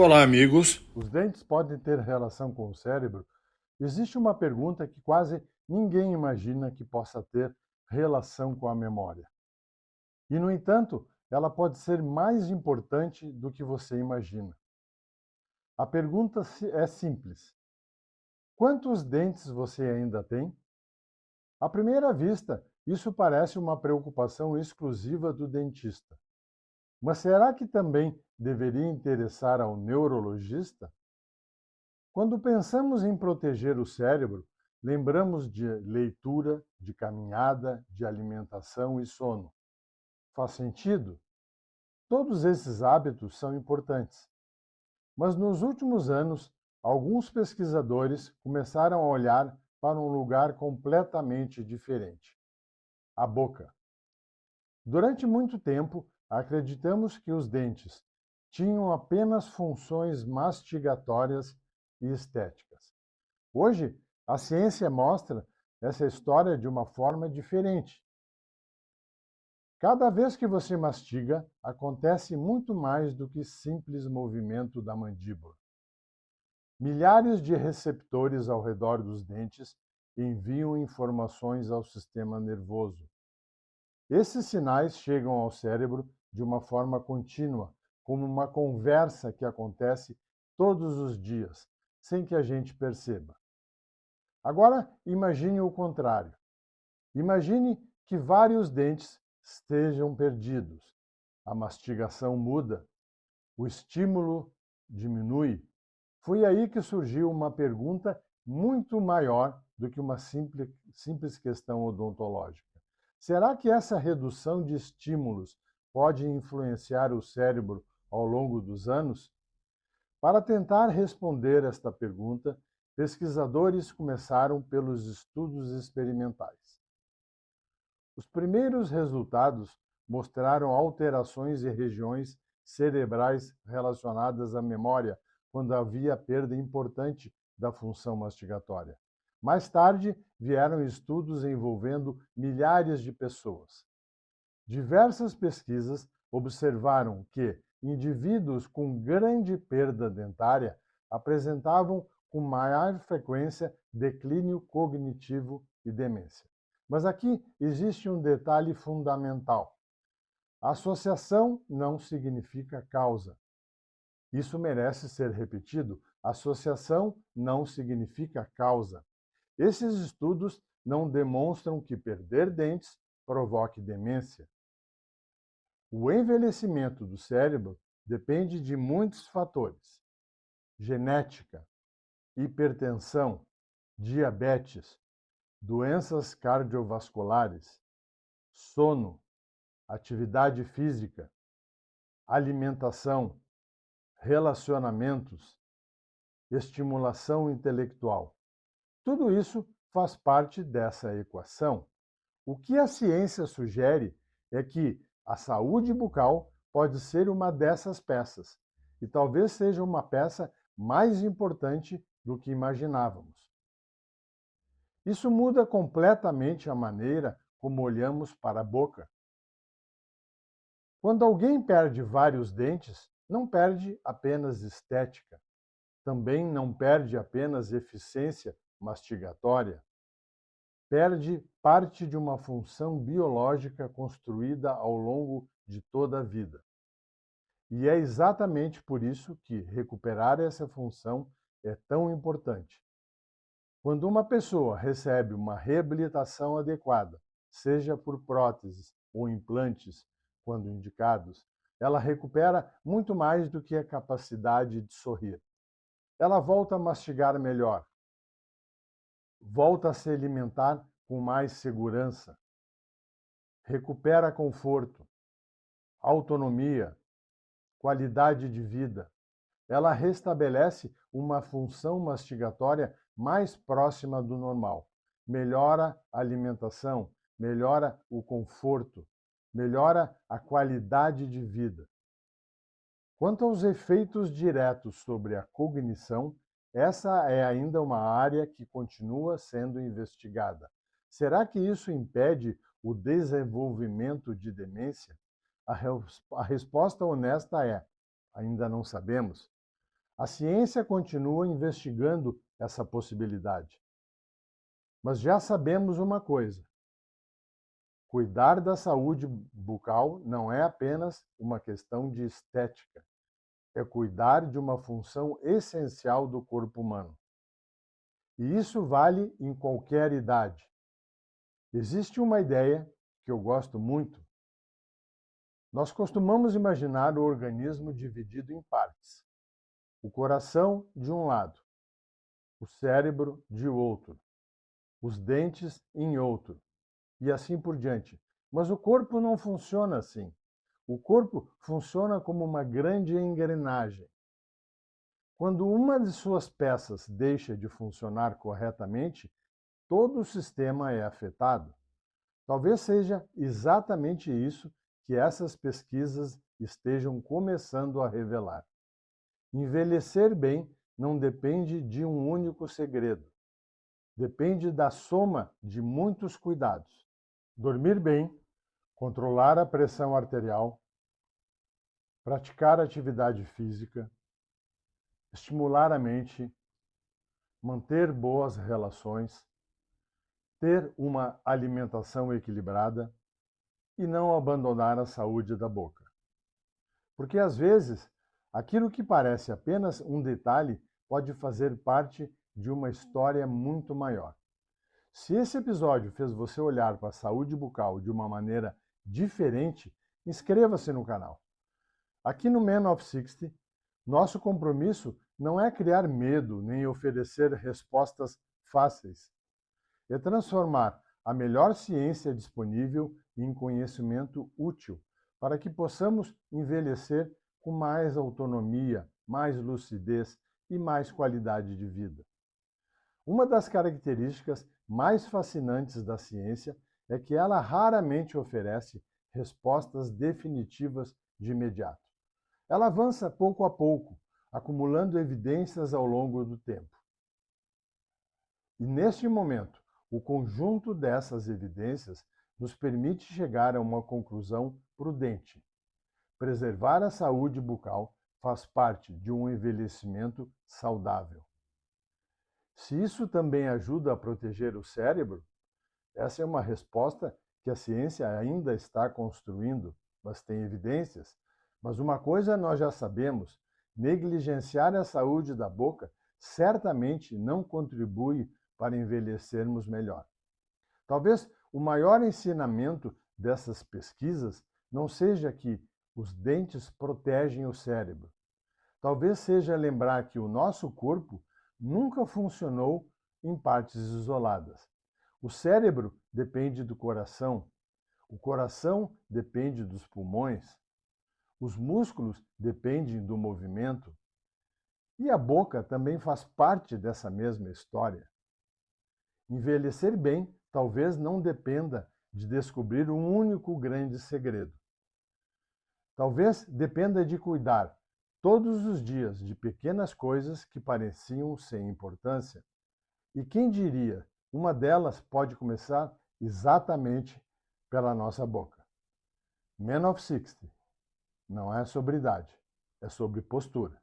Olá, amigos. Os dentes podem ter relação com o cérebro? Existe uma pergunta que quase ninguém imagina que possa ter relação com a memória. E, no entanto, ela pode ser mais importante do que você imagina. A pergunta é simples: quantos dentes você ainda tem? À primeira vista, isso parece uma preocupação exclusiva do dentista. Mas será que também deveria interessar ao neurologista? Quando pensamos em proteger o cérebro, lembramos de leitura, de caminhada, de alimentação e sono. Faz sentido? Todos esses hábitos são importantes. Mas nos últimos anos, alguns pesquisadores começaram a olhar para um lugar completamente diferente: a boca. Durante muito tempo, acreditamos que os dentes tinham apenas funções mastigatórias e estéticas. Hoje, a ciência mostra essa história de uma forma diferente. Cada vez que você mastiga, acontece muito mais do que simples movimento da mandíbula. Milhares de receptores ao redor dos dentes enviam informações ao sistema nervoso. Esses sinais chegam ao cérebro de uma forma contínua, como uma conversa que acontece todos os dias, sem que a gente perceba. Agora, imagine o contrário. Imagine que vários dentes estejam perdidos. A mastigação muda, o estímulo diminui. Foi aí que surgiu uma pergunta muito maior do que uma simples questão odontológica. Será que essa redução de estímulos pode influenciar o cérebro ao longo dos anos? Para tentar responder esta pergunta, pesquisadores começaram pelos estudos experimentais. Os primeiros resultados mostraram alterações em regiões cerebrais relacionadas à memória, quando havia perda importante da função mastigatória. Mais tarde, vieram estudos envolvendo milhares de pessoas. Diversas pesquisas observaram que indivíduos com grande perda dentária apresentavam com maior frequência declínio cognitivo e demência. Mas aqui existe um detalhe fundamental: associação não significa causa. Isso merece ser repetido. Associação não significa causa. Esses estudos não demonstram que perder dentes provoque demência. O envelhecimento do cérebro depende de muitos fatores: genética, hipertensão, diabetes, doenças cardiovasculares, sono, atividade física, alimentação, relacionamentos, estimulação intelectual. Tudo isso faz parte dessa equação. O que a ciência sugere é que a saúde bucal pode ser uma dessas peças, e talvez seja uma peça mais importante do que imaginávamos. Isso muda completamente a maneira como olhamos para a boca. Quando alguém perde vários dentes, não perde apenas estética, também não perde apenas eficiência mastigatória, perde parte de uma função biológica construída ao longo de toda a vida. E é exatamente por isso que recuperar essa função é tão importante. Quando uma pessoa recebe uma reabilitação adequada, seja por próteses ou implantes, quando indicados, ela recupera muito mais do que a capacidade de sorrir. Ela volta a mastigar melhor, volta a se alimentar com mais segurança, recupera conforto, autonomia, qualidade de vida. Ela restabelece uma função mastigatória mais próxima do normal, melhora a alimentação, melhora o conforto, melhora a qualidade de vida. Quanto aos efeitos diretos sobre a cognição, essa é ainda uma área que continua sendo investigada. Será que isso impede o desenvolvimento de demência? A resposta honesta é: ainda não sabemos. A ciência continua investigando essa possibilidade. Mas já sabemos uma coisa: cuidar da saúde bucal não é apenas uma questão de estética, é cuidar de uma função essencial do corpo humano. E isso vale em qualquer idade. Existe uma ideia que eu gosto muito. Nós costumamos imaginar o organismo dividido em partes. O coração de um lado, o cérebro de outro, os dentes em outro, e assim por diante. Mas o corpo não funciona assim. O corpo funciona como uma grande engrenagem. Quando uma de suas peças deixa de funcionar corretamente, todo o sistema é afetado. Talvez seja exatamente isso que essas pesquisas estejam começando a revelar. Envelhecer bem não depende de um único segredo. Depende da soma de muitos cuidados. Dormir bem, controlar a pressão arterial, praticar atividade física, estimular a mente, manter boas relações, ter uma alimentação equilibrada e não abandonar a saúde da boca. Porque às vezes, aquilo que parece apenas um detalhe pode fazer parte de uma história muito maior. Se esse episódio fez você olhar para a saúde bucal de uma maneira diferente, inscreva-se no canal. Aqui no Man of 60, nosso compromisso não é criar medo nem oferecer respostas fáceis. É transformar a melhor ciência disponível em conhecimento útil para que possamos envelhecer com mais autonomia, mais lucidez e mais qualidade de vida. Uma das características mais fascinantes da ciência é que ela raramente oferece respostas definitivas de imediato. Ela avança pouco a pouco, acumulando evidências ao longo do tempo. E neste momento, o conjunto dessas evidências nos permite chegar a uma conclusão prudente. Preservar a saúde bucal faz parte de um envelhecimento saudável. Se isso também ajuda a proteger o cérebro, essa é uma resposta que a ciência ainda está construindo, mas tem evidências. Mas uma coisa nós já sabemos: negligenciar a saúde da boca certamente não contribui para envelhecermos melhor. Talvez o maior ensinamento dessas pesquisas não seja que os dentes protegem o cérebro. Talvez seja lembrar que o nosso corpo nunca funcionou em partes isoladas. O cérebro depende do coração, o coração depende dos pulmões, os músculos dependem do movimento, e a boca também faz parte dessa mesma história. Envelhecer bem talvez não dependa de descobrir um único grande segredo. Talvez dependa de cuidar todos os dias de pequenas coisas que pareciam sem importância. E quem diria, uma delas pode começar exatamente pela nossa boca. Man of 60 não é sobre idade, é sobre postura.